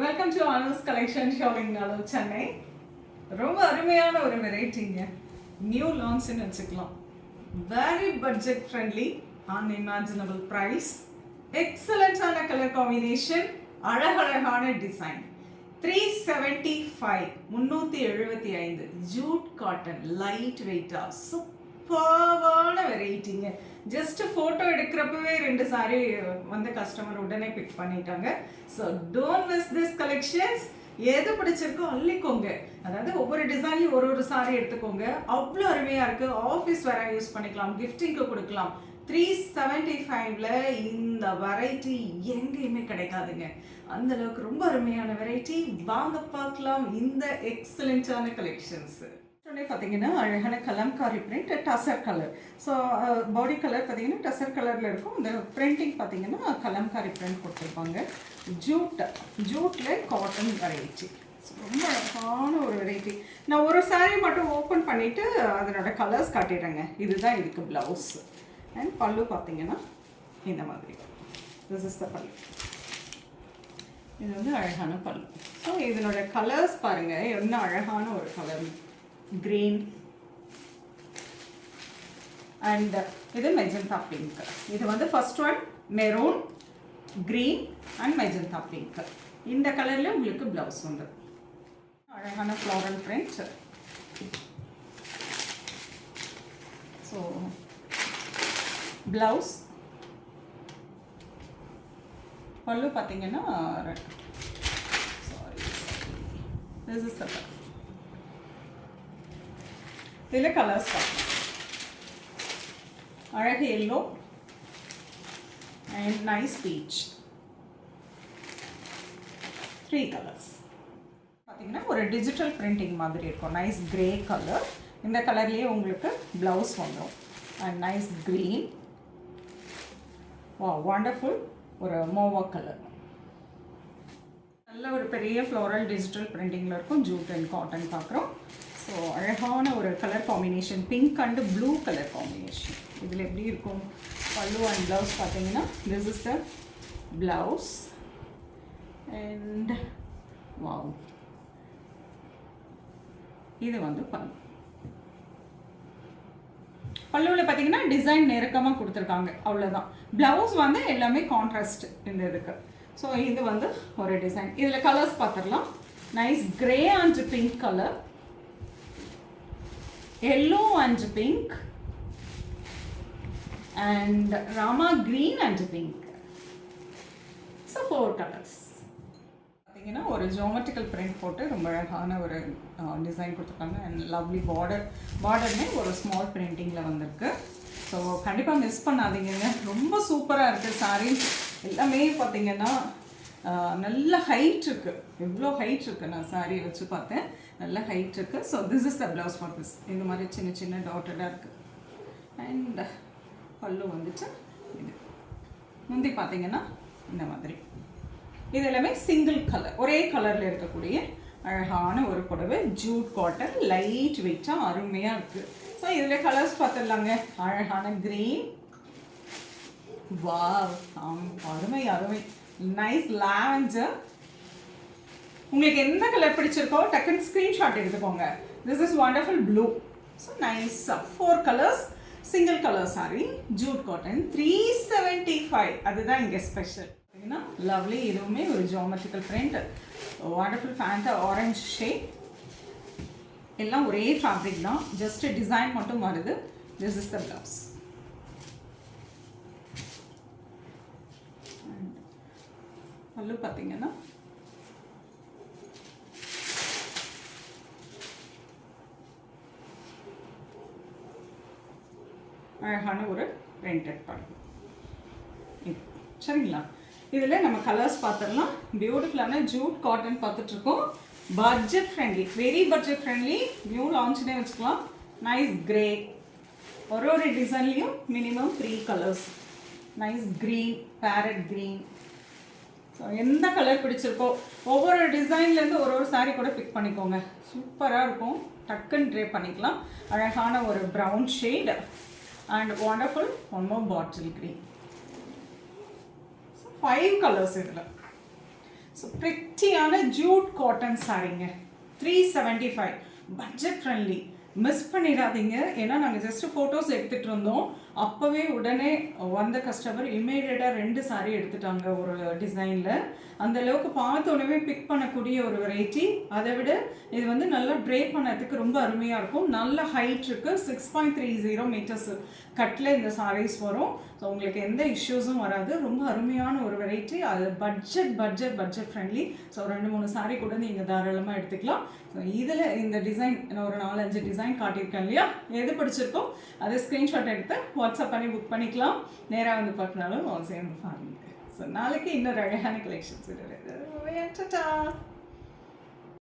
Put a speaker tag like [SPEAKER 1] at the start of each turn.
[SPEAKER 1] Welcome to ஆனஸ் collection shopping நாளோ சென்னை. ரொம்ப அருமையான ஒரு வெரைட்டிங்க. நியூ லான்ச்னு வச்சுக்கலாம். Very budget friendly, unimaginable price, எக்ஸலண்ட்டான கலர் காம்பினேஷன், அழகழகான டிசைன். 375 375 ஜூட் காட்டன், லைட் வெயிட்டா, சூப்பர்வான வெரைட்டிங்க. ஜஸ்ட் ஃபோட்டோ எடுக்கிறப்பவே 2 சாரி வந்து கஸ்டமர் உடனே பிக் பண்ணிட்டாங்க. So don't miss this collections. எது பிடிச்சிருக்கோ அள்ளிக்கோங்க. அதாவது ஒவ்வொரு டிசைன்லையும் ஒரு சாரி எடுத்துக்கோங்க. அவ்வளோ அருமையாக இருக்குது. ஆஃபீஸ் வேற யூஸ் பண்ணிக்கலாம், கிஃப்டிங்க்கு கொடுக்கலாம். 375ல இந்த வெரைட்டி எங்கேயுமே கிடைக்காதுங்க. அந்த அளவுக்கு ரொம்ப அருமையான வெரைட்டி. வாங்க பார்க்கலாம் இந்த எக்ஸலண்ட்டான கலெக்ஷன்ஸ். பார்த்தீங்கன்னா அழகான Kalamkari print, tussar colour. So body colour பார்த்தீங்கன்னா டசர் கலரில் இருக்கும். இந்த பிரிண்டிங் பார்த்தீங்கன்னா கலம்காரி பிரிண்ட் கொடுத்துருப்பாங்க. ஜூட்டில் காட்டன் வெரைட்டி. ரொம்ப அழகான ஒரு வெரைட்டி. நான் ஒரு சாரீ மட்டும் ஓப்பன் பண்ணிவிட்டு அதனோட கலர்ஸ் காட்டிடுறேங்க. இதுதான் இதுக்கு ப்ளவுஸ். அண்ட் பல்லு பார்த்தீங்கன்னா இந்த மாதிரி. திஸ் இஸ் த பல்லு. இது வந்து அழகான பல்லு. ஸோ இதனோட கலர்ஸ் பாருங்கள், என்ன அழகான ஒரு கலர். green and இது magenta pink. இது வந்து first one maroon, green and magenta pink. இந்த கலர்ல உங்களுக்கு blouse வந்து அழகான floral print. So blouse பல்லு பாத்தீங்கன்னா this is the color. இதில் கலர்ஸ் பார்க்கலாம். அழகு yellow and nice beach. 3 colours பார்த்தீங்கன்னா ஒரு டிஜிட்டல் பிரிண்டிங் மாதிரி இருக்கும். Nice grey colour. இந்த கலர்லேயே உங்களுக்கு ப்ளவுஸ் வந்துடும். And nice green. வா வண்டர்ஃபுல். ஒரு மோவா கலர். நல்ல ஒரு பெரிய ஃப்ளோரல் டிஜிட்டல் பிரிண்டிங்கில் இருக்கும். ஜூட் அண்ட் காட்டன் பார்க்குறோம். ஸோ அழகான ஒரு colour combination, pink and blue colour combination. இதில் எப்படி இருக்கும் பல்லு அண்ட் ப்ளவுஸ் பார்த்தீங்கன்னா this is the blouse. And wow, இது வந்து பல்லு. பல்லுவில் பார்த்தீங்கன்னா டிசைன் நெருக்கமாக கொடுத்துருக்காங்க, அவ்வளோதான். ப்ளவுஸ் வந்து எல்லாமே கான்ட்ராஸ்ட் இந்த இதுக்கு. ஸோ இது வந்து ஒரு டிசைன். இதில் கலர்ஸ் பார்த்துடலாம். Nice grey and pink colour, yellow and pink, and rama green and pink. So 4 colors. பார்த்தீங்கன்னா ஒரு ஜியோமெட்ரிக்கல் பிரிண்ட் போட்டு ரொம்ப அழகான ஒரு டிசைன் கொடுத்துருக்காங்க. அண்ட் லவ்லி பார்டர்னே ஒரு ஸ்மால் பிரிண்டிங்கில் வந்திருக்கு. ஸோ கண்டிப்பாக மிஸ் பண்ணாதீங்க. ரொம்ப சூப்பராக இருக்குது. சாரீஸ் எல்லாமே பார்த்தீங்கன்னா நல்ல ஹைட் இருக்குது. எவ்வளோ ஹைட் இருக்குது, நான் சாரியை வச்சு பார்த்தேன். நல்ல ஹைட் இருக்குது. So this is the blouse for this. இந்த மாதிரி சின்ன சின்ன டாட்டடாக இருக்குது. அண்ட் பல்லு வந்துட்டு இது. முந்தி பார்த்தீங்கன்னா இந்த மாதிரி. இது எல்லாமே சிங்கிள் கலர், ஒரே கலரில் இருக்கக்கூடிய அழகான ஒரு புடவை. ஜூட் காட்டன், லைட் வெயிட்டாக அருமையாக இருக்குது. ஸோ இதில் கலர்ஸ் பார்த்துடலாங்க. அழகான க்ரீன். வாவ், அருமை அருமை. Nice lavender. உங்களுக்கு எந்த கலர் பிடிச்சிருக்கோ டக்குன்னு ஸ்க்ரீன்ஷாட் எடுத்துக்கோங்க. This is wonderful blue. So nice 4 colours, single colour sorry. Jude cotton 375. அதுதான் இங்கே ஸ்பெஷல். பார்த்தீங்கன்னா லவ்லி. இதுவுமே ஒரு geometrical print. Wonderful Fanta orange shade. எல்லாம் ஒரே ஃபேப்ரிக் தான், ஜஸ்ட் டிசைன் மட்டும் வருது. This is the blouse. பல்லு பார்த்தீங்கன்னா அழகான ஒரு பிரிண்டட் பல்லு. சரிங்களா? இதில் நம்ம கலர்ஸ் பார்த்துடலாம். பியூட்டிஃபுல்லான ஜூட் காட்டன் பார்த்துட்ருக்கோம். Budget friendly, very budget friendly. New லான்ச்னே வச்சுக்கலாம். Nice grey. ஒரு டிசைன்லேயும் minimum 3 colours. Nice green, parrot green. So எந்த கலர் பிடிச்சிருக்கோ ஒவ்வொரு டிசைன்லேருந்து ஒரு சாரீ கூட பிக் பண்ணிக்கோங்க. சூப்பராக இருக்கும். டக்குன்னு ட்ரே பண்ணிக்கலாம். அழகான ஒரு brown shade and wonderful one more bottle green. 5 colours இதில். ஸோ ஸோ ப்ரிட்டியான ஜூட் காட்டன் சாரீங்க, 375, பட்ஜெட் ஃப்ரெண்ட்லி. மிஸ் பண்ணிடாதீங்க. ஏன்னா நாங்கள் ஜஸ்ட் ஃபோட்டோஸ் எடுத்துகிட்டு இருந்தோம், அப்போவே உடனே வந்த கஸ்டமர் இமீடியட்டாக 2 சாரீ எடுத்துட்டாங்க ஒரு டிசைனில். அந்த அளவுக்கு பார்த்த உடனே பிக் பண்ணக்கூடிய ஒரு வெரைட்டி. அதை விட இது வந்து நல்லா ட்ரே பண்ணதுக்கு ரொம்ப அருமையாக இருக்கும். நல்ல ஹைட் இருக்குது, 6.30 மீட்டர்ஸ் கட்டில் இந்த சாரீஸ் வரும். ஸோ உங்களுக்கு எந்த இஷ்யூஸும் வராது. ரொம்ப அருமையான ஒரு வெரைட்டி. அது பட்ஜெட் ஃப்ரெண்ட்லி. ஸோ 2-3 சாரீ கூட நீங்கள் தாராளமாக எடுத்துக்கலாம். ஸோ இதில் இந்த டிசைன் ஒரு 4-5 டிசைன் காட்டியிருக்கேன் இல்லையா, எது பிடிச்சிருக்கோ அதை ஸ்க்ரீன்ஷாட் எடுத்து வாட்ஸ்அப் பண்ணி புக் பண்ணிக்கலாம். நேராக வந்து பார்க்கனாலும் சேர்ந்து பாருங்க. ஸோ நாளைக்கு இன்னொரு அழகான கலெக்ஷன்ஸ்.